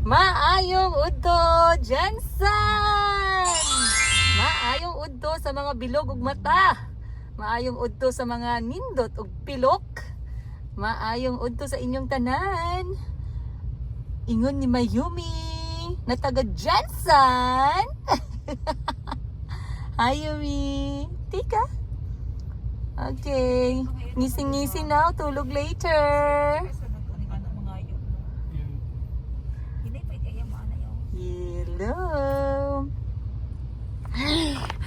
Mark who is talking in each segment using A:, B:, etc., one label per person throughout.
A: Maayong udto, Jensen! Maayong udto sa mga bilog ug mata. Maayong udto sa mga nindot ug pilok. Maayong udto sa inyong tanan. Ingon ni Mayumi na taga Jensen. Hi Yumi. Tika. Okay. Ngising-ngising now. Tulog later. Hello.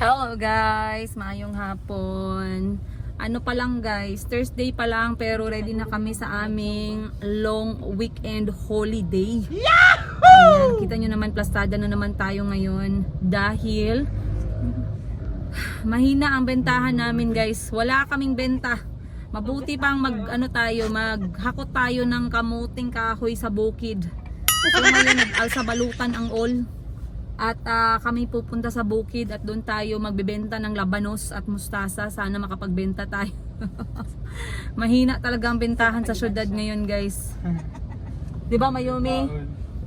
A: Hello guys. Maayong hapon. Ano pa lang guys, Thursday pa lang pero ready na kami sa aming long weekend holiday. Ayan, kita nyo naman, plastada na naman tayo ngayon dahil mahina ang bentahan namin guys. Wala kaming benta. Mabuti pang maghakot tayo ng kamuting kahoy sa bukid. So ngayon nag-alsa balutan ang all. At kami pupunta sa bukid at doon tayo magbebenta ng labanos at mustasa. Sana makapagbenta tayo. Mahina talaga ang bentahan sa syudad ngayon guys. Diba Mayumi?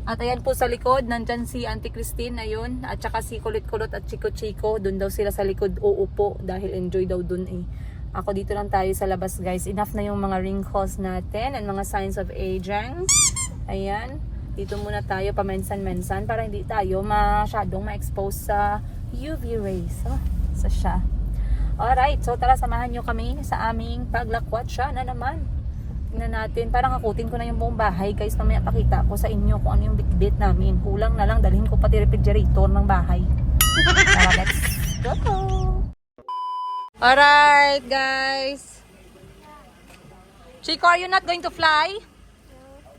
A: At ayan po sa likod, nandyan si Auntie Christine, ayun. At saka si Kulot-Kulot at Chico-Chico. Doon daw sila sa likod uupo dahil enjoy daw doon eh. Ako dito lang tayo sa labas guys. Enough na yung mga wrinkles natin and mga signs of aging. Ayan. Dito muna tayo paminsan-minsan para hindi tayo masyadong ma-expose sa UV rays. Oh, sa siya. Alright, so tara samahan nyo kami sa aming paglakwatsa na naman. Tingnan natin, parang akutin ko na yung buong bahay guys. Mamaya pakita ko sa inyo kung ano yung bitbit namin. Kulang na lang, dalhin ko pati refrigerator ng bahay. Tara, let's go! Alright guys. Chico, are you not going to fly?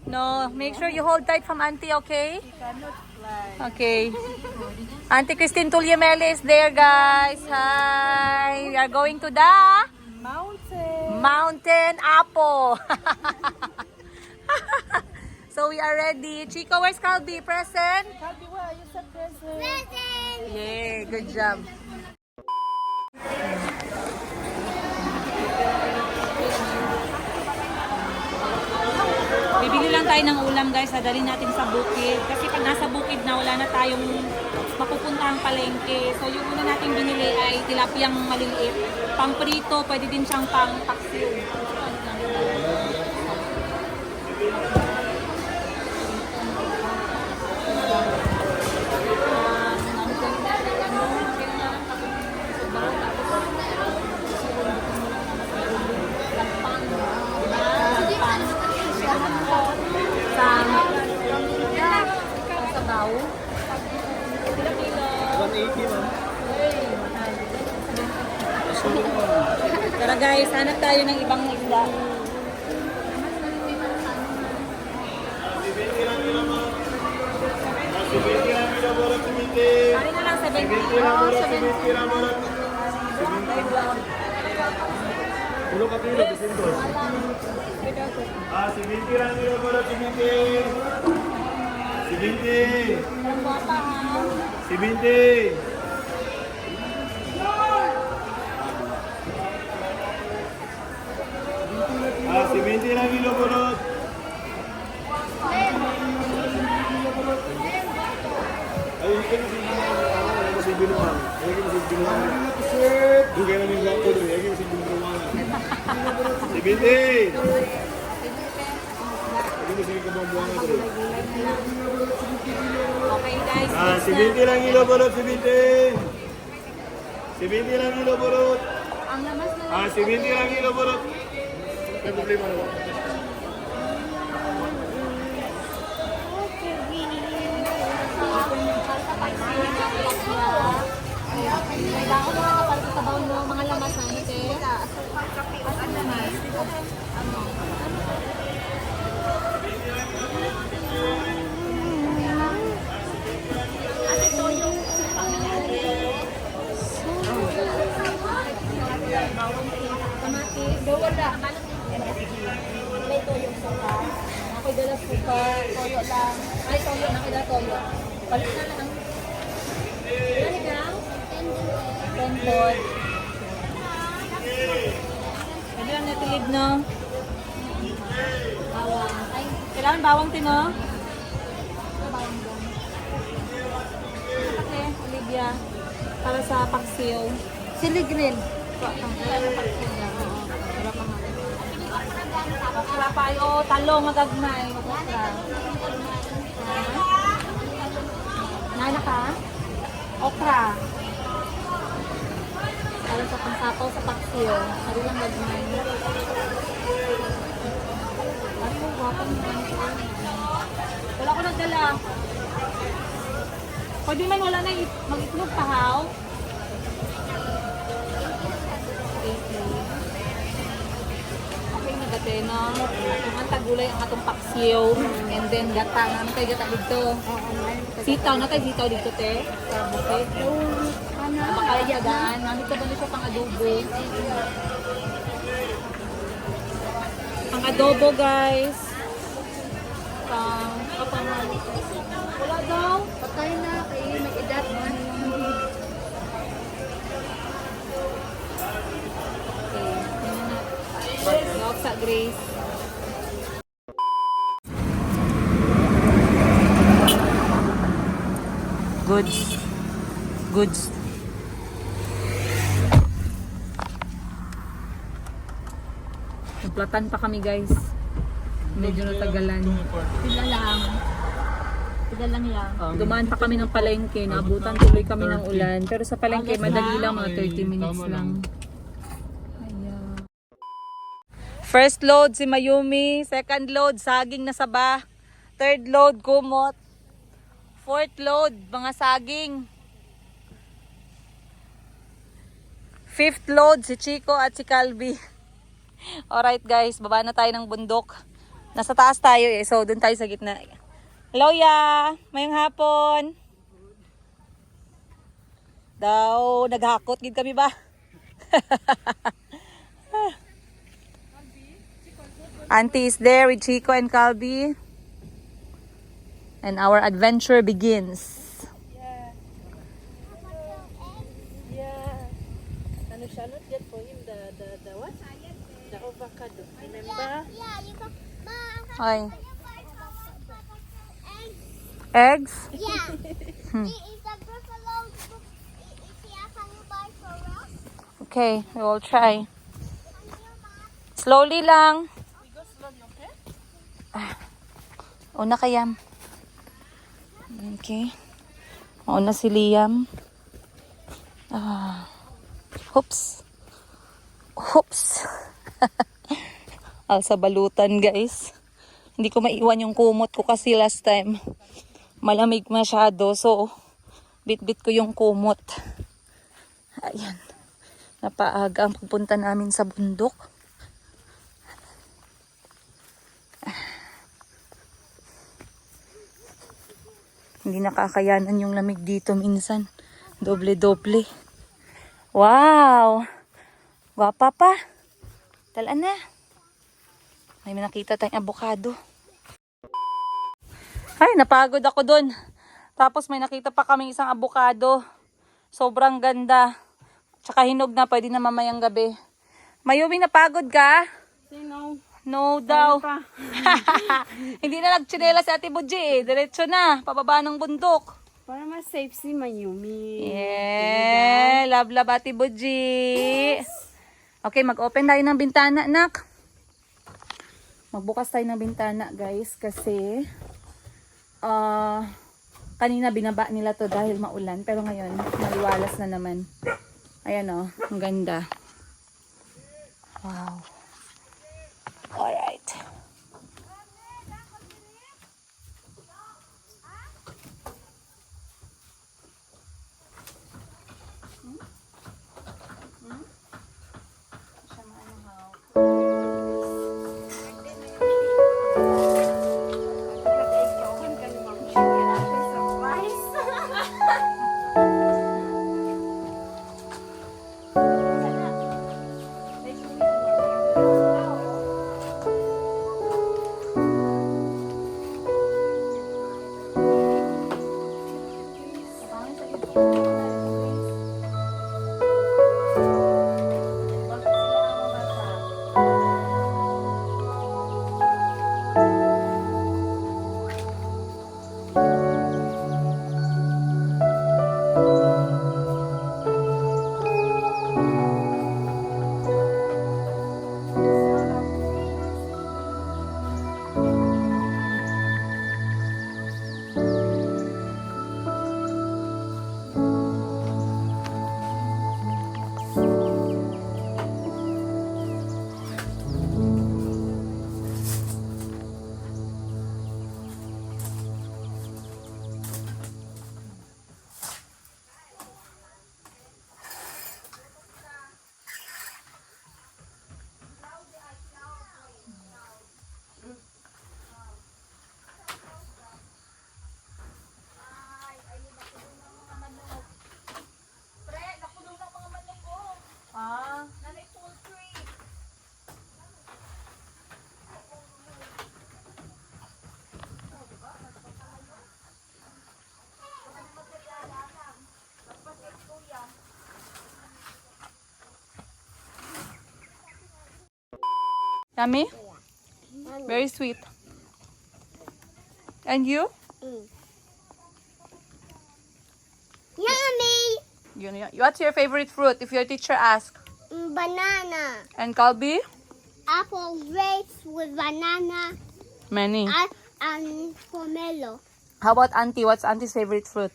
A: No, make sure you hold tight from Auntie, okay?
B: You cannot fly.
A: Okay. Auntie Christine Tulyamele is there, guys. Hi. We are going to the Mountain Apple. So we are ready. Chico, where's Calby? Present?
B: Calby, where are you sa present?
A: Yeah, good job. Bibili lang tayo ng ulam guys, dadalhin natin sa bukid. Kasi pag nasa bukid na, wala na tayong mapupuntahang palengke. So yung una natin binili ay tilapiyang maliliit. Pang prito, pwede din siyang pang paksiw. Sabaw.
C: 180 ma'am.
A: Tara guys, hanap tayo ng ibang isda. Kari na lang 70. Oh, 70.
C: Ulo ka kilo, 200. Si Binti lang nila pala, si Binti. Si Binti.
A: Ang guwapa ha.
C: Si Binti. Si Binti lang nila pala. Ay, hindi ka si Binuan. Hindi ka si Binuan. Hindi ka namin gato doon. Hindi ka si Binuan. Si Binti.
A: Okay guys.
C: Si Binti lang ilo borot, si Binti. Si Binti lang ilo borot.
A: Ang lamas na
C: Si Binti lang ilo borot. May problema na ba?
A: kailangan mo na para sa sabaw mo, mga lamas na ito. Ang lamas. Ano? Ate Toyo. Kamati. Wala. May toyo suka. Ako'y dala suka. Toyo lang. Ay, toyo. Nakida toyo. Balik na lang. Ilan ikaw? 10 pot. Pwede lang natilid, no? Awa. Ay, Yan, bawang tino. Bawang doon. Okay, Olivia. Para sa paksiw.
B: Chili green.
A: Wala pa nga. Okra pa ay, oh, talong magagnay. Okra. Nana ka? Okra. Para sa pangsapaw sa paksiyo. Hari lang gagnay. Ay, oh, wapang naman. Wala ko nagdala. Pwede man wala na mag-itlog pahaw. Okay na gate no. Ang tagulay ang atong paksiw and then gata naman kay gata dito. Sitaw na kay sitaw dito te. Okay. Baka yagaan, namit ka ba nito pang adobo? Pang adobo guys. Wala daw.
B: Patay na. Kaya may edad man.
A: Lok sa Grace. Goods. Nagplatan pa kami guys. Medyo natagalan.
B: Sila lang. Sila lang yan.
A: Dumaan pa kami ng palengke. Naabutan tuloy kami ng ulan. Pero sa palengke, madali lang. Mga 30 minutes lang. First load si Mayumi. Second load, saging na saba. Third load, kumot. Fourth load, mga saging. Fifth load, si Chico at si Calvi. Alright guys, baba na tayo ng bundok. Nasa taas tayo eh, so doon tayo sa gitna. Hello ya! Mayong hapon. Daw, naghakot gid kami ba? Auntie is there with Chico and Calvi. And our adventure begins.
B: Ano siya? Not yet for him. The what? The avocado. Remember?
A: Hi. Eggs?
D: Yeah. Is the buffalo can you buy for us?
A: Okay, we will try. Slowly lang.
B: We go slowly, okay?
A: Una kayam. Okay. Una si Liam. Oops. Alsa balutan guys. Hindi ko maiwan yung kumot ko kasi last time malamig masyado. So, bit-bit ko yung kumot. Ayan. Napaaga ang pupunta namin sa bundok. Hindi nakakayanan yung lamig dito minsan. Doble-doble. Wow! Gwapa pa. Talaan na. May nakita tayong avocado. Ay, napagod ako dun. Tapos may nakita pa kaming isang avocado. Sobrang ganda. Tsaka hinog na, pwede na mamayang gabi. Mayumi, napagod ka?
B: Sino?
A: No daw. Hindi na nagtsinela si Ate Budji eh. Diretso na, pababa ng bundok.
B: Para mas safe si Mayumi.
A: Yeah, love Ate Budji. Okay, mag-open tayo ng bintana, nak. Magbukas tayo ng bintana, guys, kasi kanina binaba nila to dahil maulan, pero ngayon maliwalas na naman. Ayan oh, ang ganda. Wow. Alright. Yummy?
D: Yummy.
A: Very sweet. And you?
D: Yummy.
A: What's your favorite fruit if your teacher asks?
D: Banana.
A: And Kalbi?
D: Apple, grapes with banana,
A: Many.
D: and pomelo.
A: How about auntie? What's auntie's favorite fruit?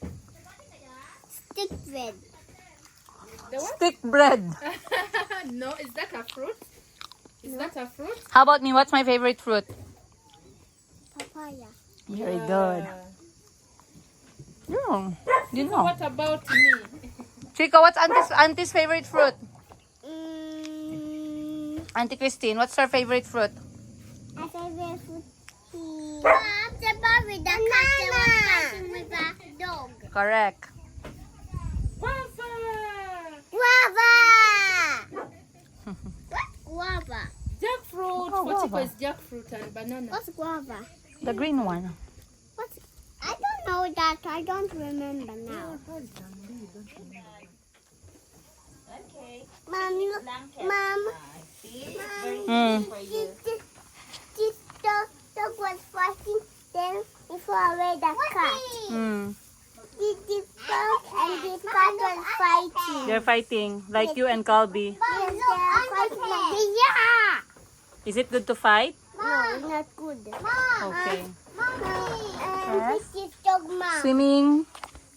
D: Stick bread.
A: Stick bread.
B: No, is that a fruit? Is that a fruit?
A: How about me? What's my favorite fruit?
D: Papaya.
A: Very good. Yeah. You know.
B: What about me?
A: Chico, what's auntie's favorite fruit? Auntie Christine, what's her favorite fruit?
D: My favorite fruit is the bar with the cat that was fighting with the dog.
A: Correct.
B: Guava!
D: Guava. What's guava?
B: Jackfruit.
A: Oh,
B: For Chico
A: guava.
B: is jackfruit and banana.
D: What's guava?
A: The green one.
D: What's? I don't know that. I don't remember now. Mom, look, Mom.
A: Mm.
D: This dog was fighting them before away the cat.
A: Mm.
D: This dog and this cat was fighting.
A: They're fighting, like you and Kalbi.
D: Yes, they are fighting like this. Yeah!
A: Is it good to fight?
D: No, it's not good.
A: Okay.
D: This is dog, Mom.
A: Swimming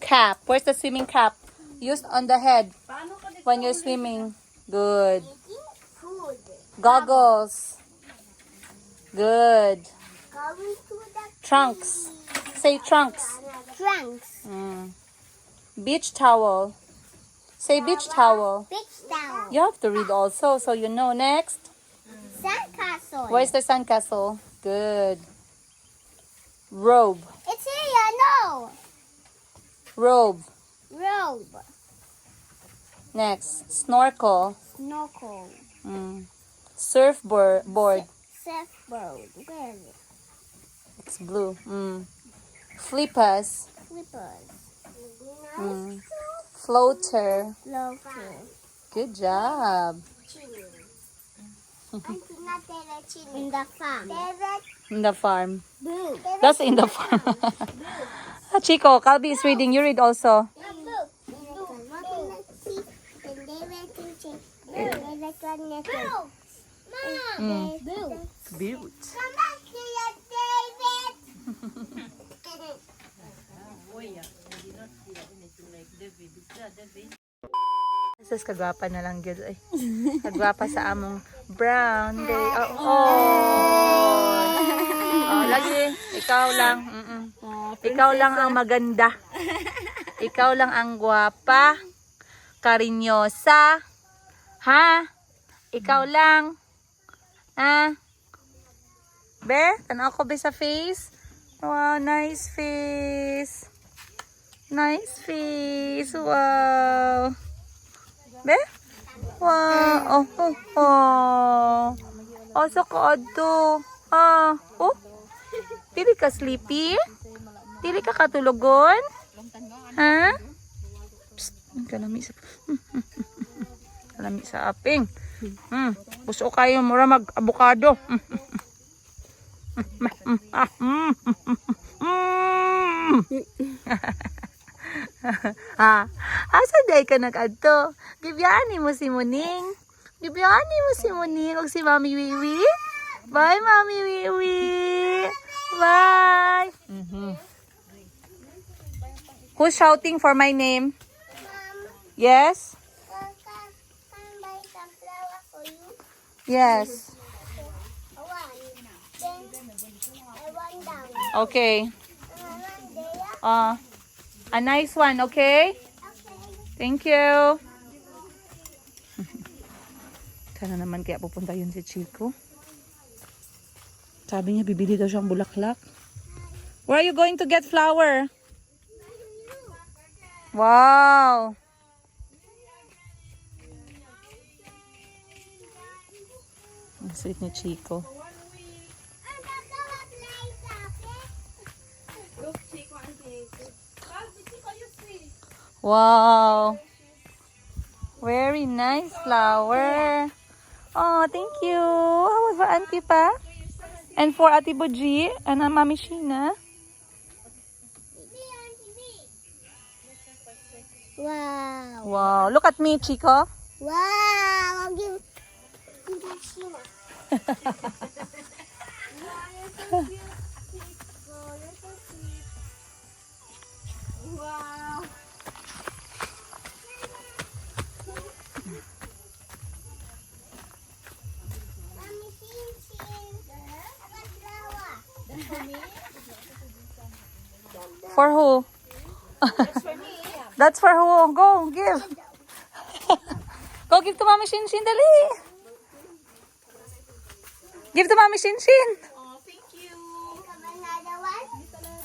A: cap. Where's the swimming cap? Used on the head when you're swimming. Good.
D: Food.
A: Goggles. Good.
D: Going to the
A: Trunks. Say trunks.
D: trunks.
A: Mm. Beach towel. Say beach towel.
D: Beach towel.
A: You have to read also, so you know. Next.
D: Sandcastle.
A: Where's the sandcastle? Good. Robe.
D: It's here, no.
A: Robe.
D: Robe.
A: Next. Snorkel.
D: Snorkel.
A: Mm. Surfboard.
D: Surfboard. Where is it?
A: It's blue. Mm. Flippers.
D: Slippers.
A: Mm. Floater.
D: Loafer.
A: Good job.
D: In the farm.
A: In the farm.
D: Blue.
A: That's in the farm. Chico, Kalbi is reading. You read also.
D: Mom.
A: Butte.
D: Come back here, David.
A: Sus, kagwapa na lang gyud ay. Kagwapa sa among brown day. Oh, lagi ikaw lang. Ikaw lang ang maganda. Ikaw lang ang gwapa. Karinyosa. Ha? Ikaw lang. Ha? Be, tanaw ko be sa face. Wow, nice face. Nice face. Wow. Be? Wow. Oh. Asa ka adto? Oh. Dili ka sleepy? Dili ka katulogon? Ha? Psst, kalami sa kalami sa aping. Puso kayo mura mag-avocado. Asa day ka nag-adto? Gibiyani mo si Muning. Gibiyani mo si Muning o si Mami Wiwi. Bye, Mami Wiwi. Bye. Who's shouting for my name? Yes?
D: Can buy some flower for you?
A: Yes.
D: I want. Then I want down.
A: Okay.
D: I want there.
A: A nice one, okay? Thank you. Sana naman kaya pupunta yun si Chico. Sabi niya, bibili daw siyang bulaklak. Where are you going to get flower? Wow! Ang sweet ni Chico. Wow! Very nice flower. Oh, thank you. How was for Auntie pa. And for Ate Buji and Mami Sheena.
D: Wow.
A: Wow, look at me, Chico.
D: Wow. I'll give Sheena. Wow. Mami Shin. Abang flower.
A: For who? That's for who? Go, give. Go give to Mami Shin Shin, dali. Give to Mami Shin Shin.
B: Oh, thank you.
D: Another one?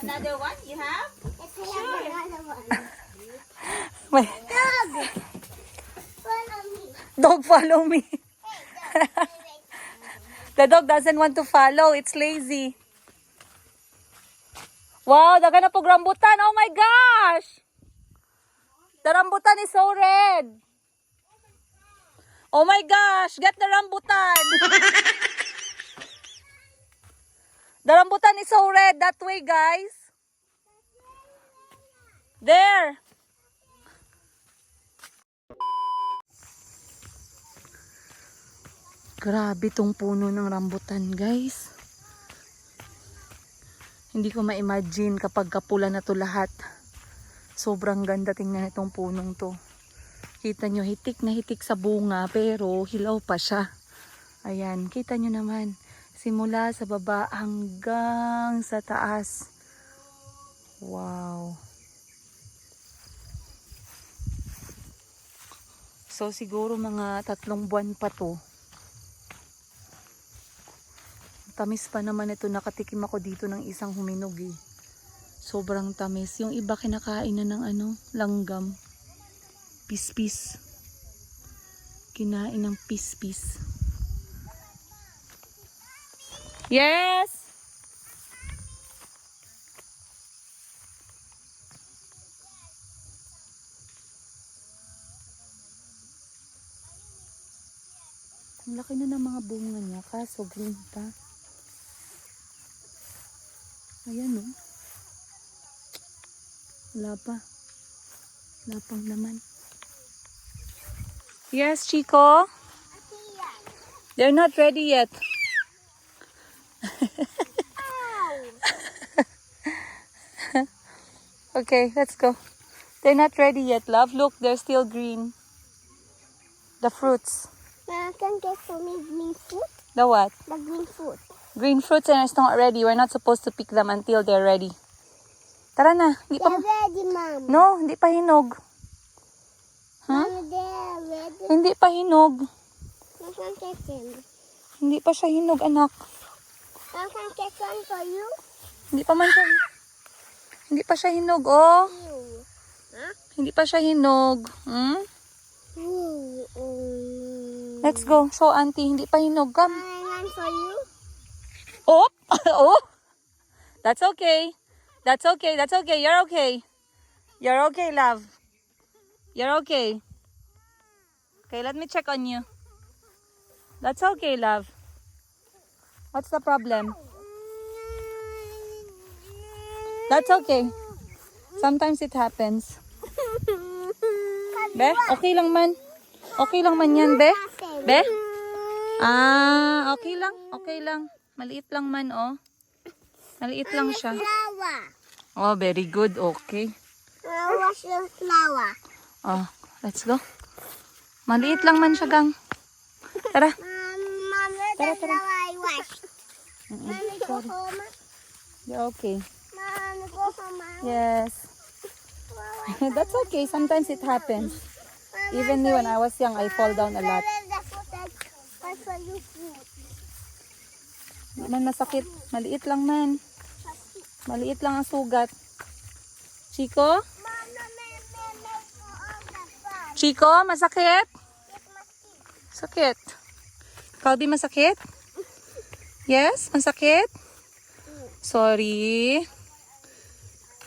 B: Another one you have?
D: Let's have another one.
A: Wait,
D: Dog. Follow me.
A: dog follow me.
D: Hey, dog. Wait.
A: The dog doesn't want to follow. It's lazy. Wow, daga na pog rambutan. Oh my gosh. The rambutan is so red. Oh my gosh, get the rambutan. The rambutan is so red that way, guys. There. Grabe tong puno ng rambutan, guys. Hindi ko ma-imagine kapag kapula na to lahat. Sobrang ganda tingnan itong punong to. Kita nyo, hitik na hitik sa bunga, pero hilaw pa siya. Ayan, kita nyo naman. Simula sa baba hanggang sa taas. Wow. So siguro mga 3 buwan pa to. Tamis pa naman ito. Nakatikim ako dito ng isang huminog eh. Sobrang tamis. Yung iba kinakain na ng langgam. Pispis. Kinain ng pispis. Yes! Ang laki na ng mga bunga niya. Kaso green pa. Ayan o. Wala pa. Wala pang laman. Yes, Chico? They're not ready yet. Okay, let's go. They're not ready yet, love. Look, they're still green. The fruits.
D: Mama, can get for me green fruit?
A: The what?
D: The green fruit.
A: Green fruits and it's not ready. We're not supposed to pick them until they're ready. Tara na. Hindi pa...
D: They're ready, Mom.
A: No, hindi pa hinog. Huh?
D: Mama, they're ready.
A: Hindi pa hinog.
D: I can get them.
A: Hindi pa siya hinog, anak.
D: I can get one for you.
A: Hindi pa man siya... Hindi pa siya hinog, oh.
D: You. Huh?
A: Hindi pa siya hinog. Hmm? Let's go. So, auntie, hindi pa hinog. Come.
D: One for you.
A: Oh! Oh! That's okay. That's okay. That's okay. You're okay. You're okay, love. You're okay. Okay, let me check on you. That's okay, love. What's the problem? That's okay. Sometimes it happens. Be? Okay lang man. Okay lang man yan, Be? Be? Ah, okay lang. Okay lang. Maliit lang man, oh. Maliit lang siya.
D: Flower.
A: Oh, very good. Okay.
D: Wash the flower.
A: Oh, let's go. Maliit lang man siya, gang. Tara.
D: Mom, the flower I washed. Mommy, go home.
A: You're okay.
D: Mom, go home.
A: Yes. That's okay. Sometimes it happens. Even me when I was young, I fall down a lot. Di man masakit. Maliit lang man. Maliit lang ang sugat. Chico? Chico, masakit? Sakit. Ikaw di masakit? Yes, masakit? Sorry.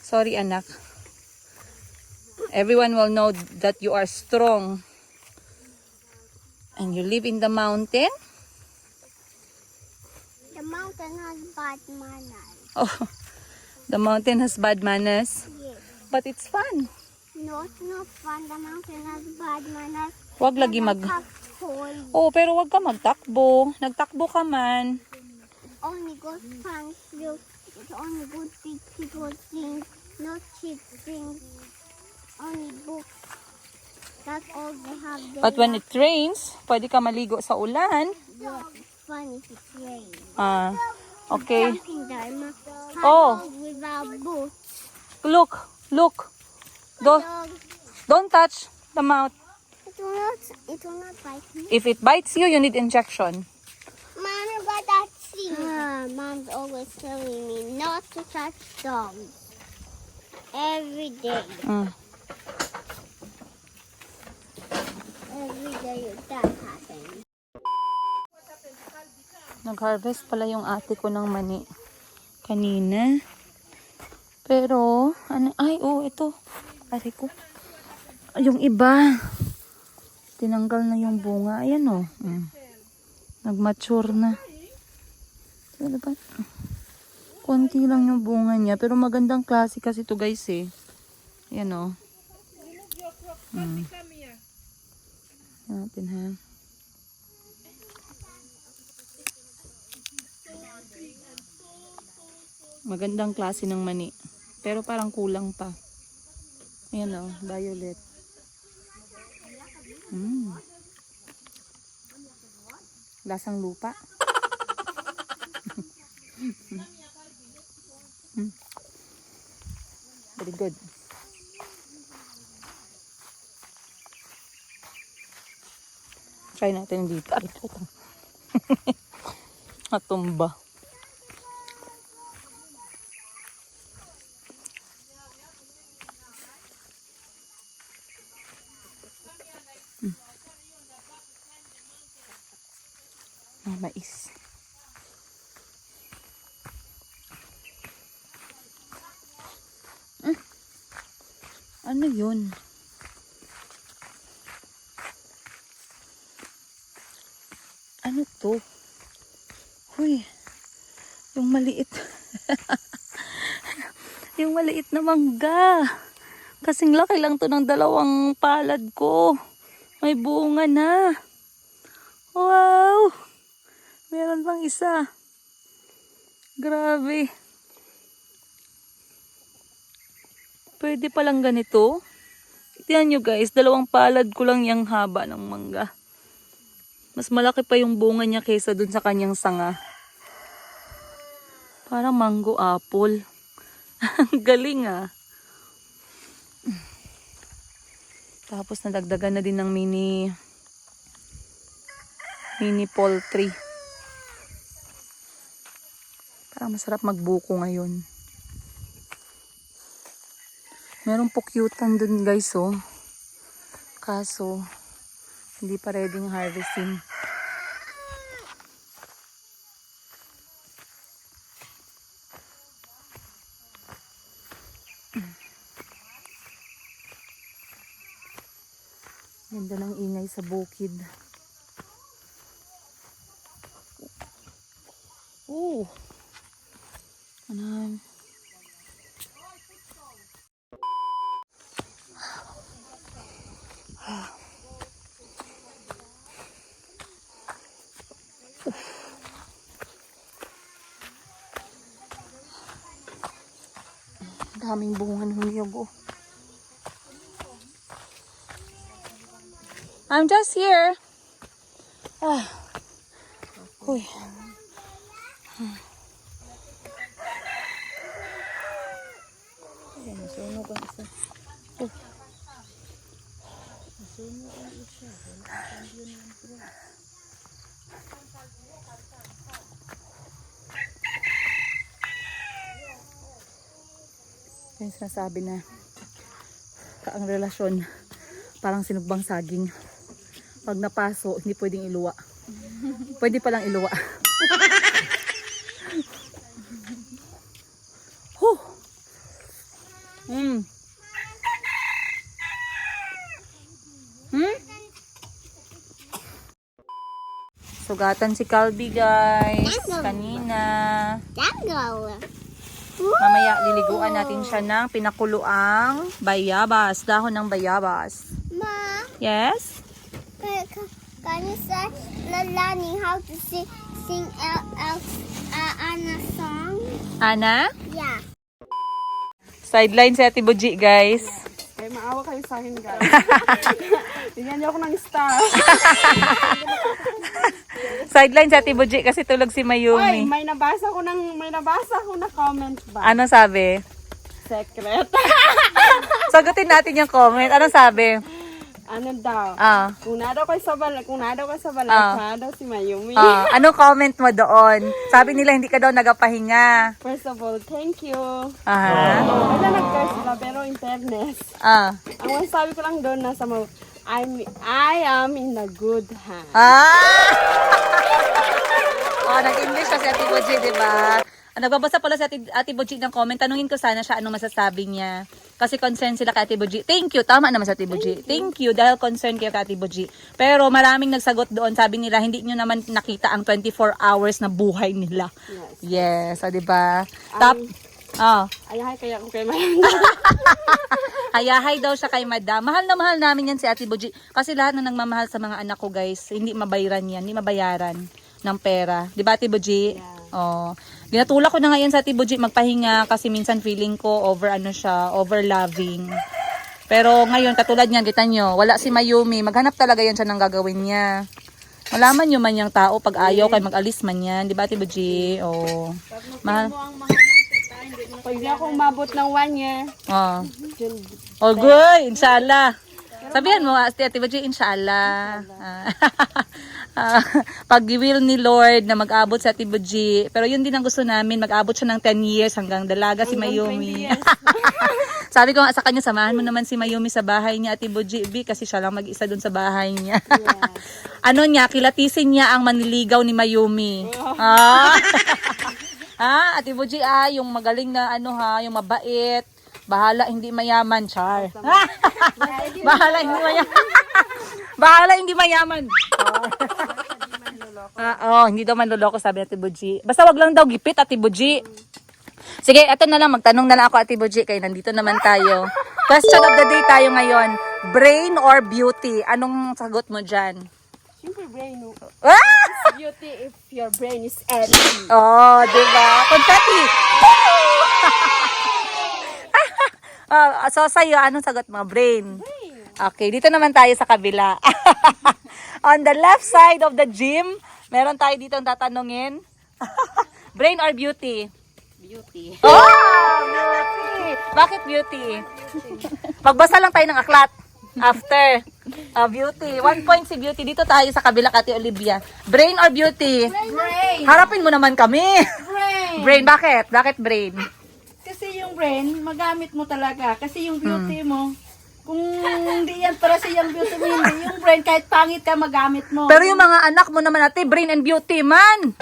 A: Sorry, anak. Everyone will know that you are strong. And you live in the mountain.
D: mountain has bad manners.
A: Oh, the mountain has bad manners.
D: Yes.
A: But it's fun.
D: No, it's not fun. The mountain has bad manners.
A: Wag lagi mag... Oh, pero wag ka magtakbo. Nagtakbo ka man.
D: Only good fun. Look, it's only good big people things. Not cheap things. Only books. That's all they have there.
A: But when it rains, pwede ka maligo sa ulan.
D: Yes, it's fun if it rains.
A: Ah, okay.
D: Jumping there.
A: Oh.
D: Without boots.
A: Look. Don't touch the mouth.
D: It will not bite me.
A: If it bites you, you need injection.
D: Mom, but that's Mom's always telling me not to touch dogs. Every day.
A: Mm.
D: Every day that happens.
A: Nag-harvest pala yung ate ko ng mani kanina. Pero, ito. Ari ko. Yung iba, tinanggal na yung bunga. Ayan o. Nag-mature na. Ano ba? Konti lang yung bunga niya. Pero magandang klase kasi ito guys eh. Ayan o. Natin ha. Magandang klase ng mani. Pero parang kulang pa. Ayan o, violet. Lasang lupa. Very good. Try natin dito. Ito. Natumba. Mais. Ano yun? Ano to? Huy, yung maliit. Yung maliit na mangga. Kasing laki lang to ng dalawang palad ko. May bunga na. Wow! Meron pang isa. Grabe. Pwede palang ganito. Tingnan nyo guys, dalawang palad ko lang yung haba ng mangga. Mas malaki pa yung bunga niya kaysa dun sa kanyang sanga. Parang mango apple. Ang galing ah. Tapos nadagdagan na din ng mini poultry. Parang masarap magbuko ngayon. Meron po cutan dun guys oh. Kaso hindi pa ready ng harvesting. Ganda ng ingay sa bukid. Oh. Ano? Daming bunga ng niyog oh. I'm just here. Uy. Ayan, nasunog ang isa. Oh. Nasunog ang isa. Yung sinasabi na ang relasyon parang sinugbang saging. Pag napaso, hindi pwedeng iluwa. Pwede palang iluwa. Huh. Sugatan si Calby, guys. Kanina.
D: Dango.
A: Mamaya liliguan natin siya ng pinakuluang bayabas. Dahon ng bayabas.
D: Ma,
A: Yes?
D: can you say learning how to sing Anna song?
A: Ana?
D: Yeah.
A: Sideline si Ate Buji, guys.
B: Ay, maawa kayo sa akin, guys. Tingnan niyo ako ng star.
A: Sideline si Ate Buji kasi tulog si
B: Ay,
A: Mayumi.
B: may nabasa ko na comment ba?
A: Ano sabi?
B: Secret.
A: Sagutin natin yung comment. Ano sabi?
B: Ano daw?
A: Ah.
B: Kung na daw kayo sa balay, siya daw si Mayumi.
A: Anong comment mo doon? Sabi nila hindi ka daw nagapahinga.
B: First of all, thank you.
A: Aha.
B: Wala nag-curse sila, pero in fairness,
A: Ah.
B: ang masasabi ko lang doon, I am in a good hand.
A: Ah! Oh, nag-English na si Ate Boji, di ba? Nagbabasa pala si Ate Boji ng comment. Tanungin ko sana siya anong masasabi niya. Kasi concerned sila kay Ate Boji. Thank you. Tama naman sa Ate Boji. Thank you dahil concerned kayo kay Ate Boji. Pero maraming nagsagot doon. Sabi nila, hindi nyo naman nakita ang 24 hours na buhay nila. Yes, di ba?
B: Ayahay kaya ako kay Mayumi.
A: Hayahay daw siya kay Madam. Mahal na mahal namin yan si Ate Boji. Kasi lahat na nagmamahal sa mga anak ko, guys, hindi mabayaran yan. Hindi mabayaran ng pera. Di ba, Ate Boji?
B: Yeah.
A: Oh. Ginatulak ko na ngayon sa Ate Boji magpahinga kasi minsan feeling ko over loving. Pero ngayon, katulad niyan, kita nyo, wala si Mayumi. Maghanap talaga yan siya ng gagawin niya. Malaman nyo man yung tao pag ayaw kay mag-alis man yan. Di ba, Ate Boji? Oh. Mahal.
B: Pag di ako umabot ng 1 year,
A: Oh.
B: yun,
A: Oh, good. Inshallah. Sabihan mo, Ate Boji, inshallah. Pag will ni Lord na mag-abot sa Ate Boji. Pero yun din ang gusto namin, mag-abot siya ng 10 years hanggang dalaga si Mayumi. Sabi ko nga sa kanya, samahan mo naman si Mayumi sa bahay niya, Ate Boji, kasi siya lang mag-isa dun sa bahay niya. Ano niya, kilatisin niya ang manliligaw ni Mayumi. Ate Boji, yung magaling na yung mabait. Bahala hindi mayaman, Char. Bahala hindi mayaman. Bahala hindi mayaman. Hindi daw manloloko, sabi ni Ate Boji. Basta wag lang daw gipit, Ate Boji. Sige, eto na lang, magtanong na lang ako, Ate Boji, kaya nandito naman tayo. Question of the day tayo ngayon. Brain or beauty? Anong sagot mo dyan?
B: siyempre brain.
A: Ah!
B: Beauty if your brain is empty.
A: Oh, diba? Confetti! So, sa'yo, anong sagot mo? Brain. Okay, dito naman tayo sa kabila. On the left side of the gym, meron tayo dito ang tatanungin. Brain or beauty?
B: Beauty.
A: Oh! Beauty! Bakit beauty? Magbasa lang tayo ng aklat. After. Beauty. 1 point si beauty. Dito tayo sa kabila, Ate Olivia. Brain or beauty?
B: Brain.
A: Harapin mo naman kami.
B: Brain.
A: Brain, bakit? Bakit brain?
B: Kasi yung brain, magamit mo talaga. Kasi yung beauty mo, kung hindi yan para sa yung beauty mo, hindi yung brain, kahit pangit ka, magamit mo.
A: Pero yung mga anak mo naman, Ate, brain and beauty man.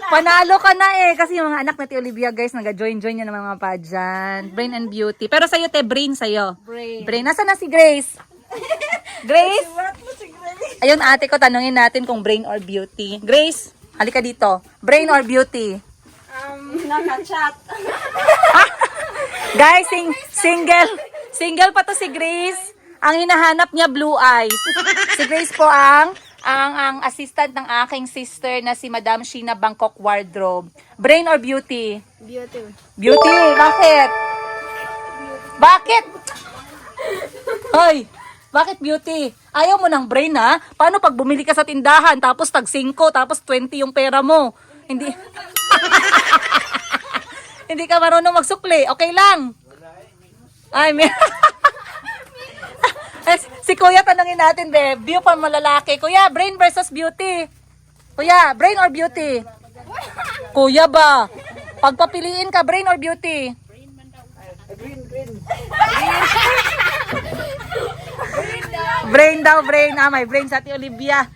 A: Panalo ka na kasi yung mga anak na Ate Olivia, guys, nag-join-join yan ng mga pageant. Brain and beauty. Pero sa'yo, Te, brain sa'yo. Brain. Nasaan na si Grace? Grace? Ayun, ate ko, tanungin natin kung brain or beauty. Grace, halika dito. Brain or beauty?
B: Naka-chat.
A: Guys, single pa to si Grace. Ang hinahanap niya, blue eyes. Si Grace po ang assistant ng aking sister na si Madam Sheena Bangkok Wardrobe. Brain or beauty?
B: Beauty.
A: Beauty. Bakit? Bakit? Hoy, bakit beauty? Ayaw mo ng brain, ha? Paano pag bumili ka sa tindahan, tapos tag 5, tapos 20 yung pera mo? Hindi. Hindi ka marunong magsukli. Okay lang. Ay, si Kuya, tanungin natin, view pa malalaki. Kuya, brain versus beauty. Kuya, brain or beauty? Kuya ba? Pagpapiliin ka, brain or beauty? Brain daw, brain. May brain sa Ate Olivia.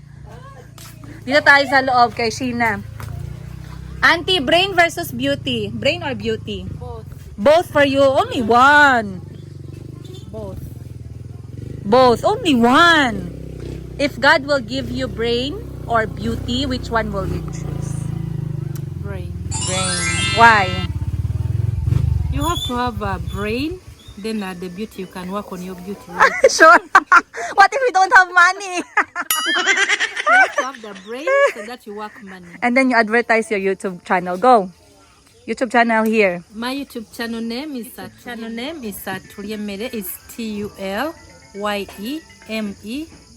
A: Dito tayo sa loob kay Sheena. Auntie, brain versus beauty. Brain or beauty?
B: Both.
A: Both for you. Only one.
B: Both.
A: Both. Only one. If God will give you brain or beauty, which one will you choose?
E: Brain.
A: Brain. Why?
E: You have to have a brain, then the beauty, you can work on your beauty.
A: Sure. What if we don't have money?
E: You have to have the brain so that you work money.
A: And then you advertise your YouTube channel. Go. YouTube channel here.
E: My YouTube channel name is Tuliemele. It's TULYEMELE.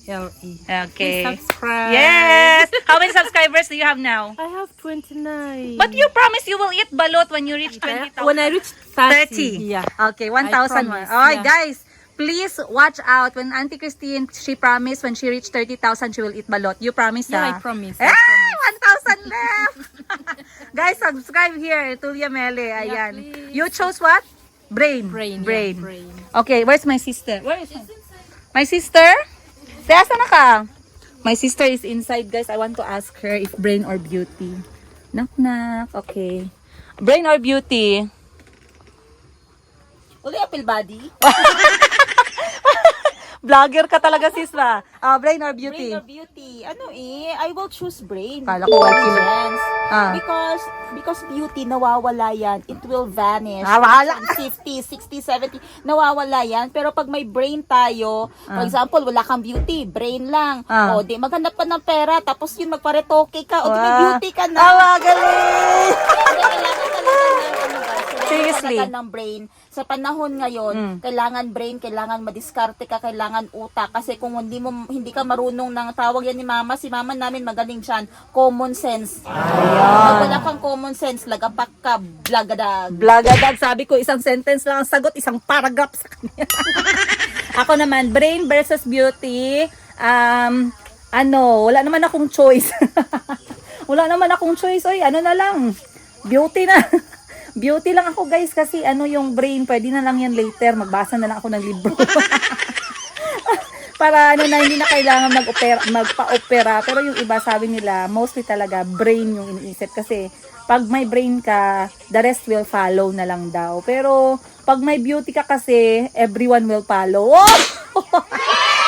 A: Okay.
E: Please subscribe.
A: Yes. How many subscribers do you have now?
E: I have 29.
A: But you promised you will eat balot when you reach 20,000.
E: When I reach 30. Yeah.
A: Okay, 1,000.
E: promise,
A: Alright,
E: yeah.
A: guys. Please watch out. When Auntie Christine, she promised when she reached 30,000, she will eat balot. You promise,
E: Yeah,
A: ha?
E: I promise.
A: Eh, 1,000 left. Guys, subscribe here. Tulia Mele. Ayan.
E: please.
A: You chose what? Brain.
E: Brain.
A: Brain.
E: Yeah, brain.
A: Okay, where's my sister? Where is my sister? Tia, saan na ka? My sister is inside, guys. I want to ask her if brain or beauty. Knock, knock. Okay. Brain or beauty?
B: Uli apple body.
A: Vlogger ka talaga, sis ba? Brain or beauty?
B: Brain or beauty? I will choose brain.
A: Kala ko what you-
B: Yes.
A: Ah.
B: Because beauty, nawawala yan. It will vanish.
A: Wala.
B: 50, 60, 70, nawawala yan. Pero pag may brain tayo, for example, wala kang beauty, brain lang.
A: Ah.
B: O, di maghanap ka ng pera, tapos yun magparetoke ka, o di may
A: Wow.
B: beauty ka na.
A: Galing!
B: Hindi, kailangan talaga ng guys. Kailangan
A: Seriously?
B: talaga ng brain. Sa panahon ngayon, kailangan brain, kailangan madiskarte ka, kailangan utak. Kasi kung hindi ka marunong ng tawag yan ni mama, si mama namin magaling dyan, common sense. Pag wala kang common sense, lagapak ka, blagadag.
A: Blagadag, sabi ko, isang sentence lang ang sagot, isang paragraph sa kanya. Ako naman, brain versus beauty. Wala naman akong choice. Wala naman akong choice. Oy, ano na lang. Beauty na. Beauty lang ako, guys, kasi yung brain, pwede na lang yan later. Magbasa na lang ako ng libro. Para hindi na kailangan magpa-opera. Pero yung iba, sabi nila, mostly talaga, brain yung iniisip. Kasi, pag may brain ka, the rest will follow na lang daw. Pero, pag may beauty ka kasi, everyone will follow. Oh!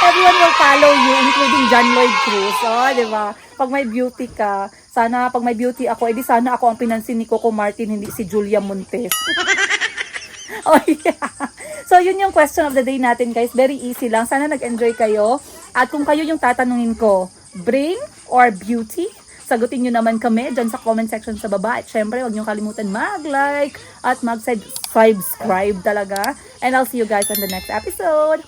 A: Everyone will follow you, including John Lloyd Cruz. Oh, di ba? Pag may beauty ka, sana pag may beauty ako, edi sana ako ang pinansin ni Coco Martin, hindi si Julia Montes. Oh, yeah. So, yun yung question of the day natin, guys. Very easy lang. Sana nag-enjoy kayo. At kung kayo yung tatanungin ko, brain or beauty? Sagutin nyo naman kami dyan sa comment section sa baba. At syempre, huwag nyo kalimutan mag-like at mag-subscribe talaga. And I'll see you guys on the next episode.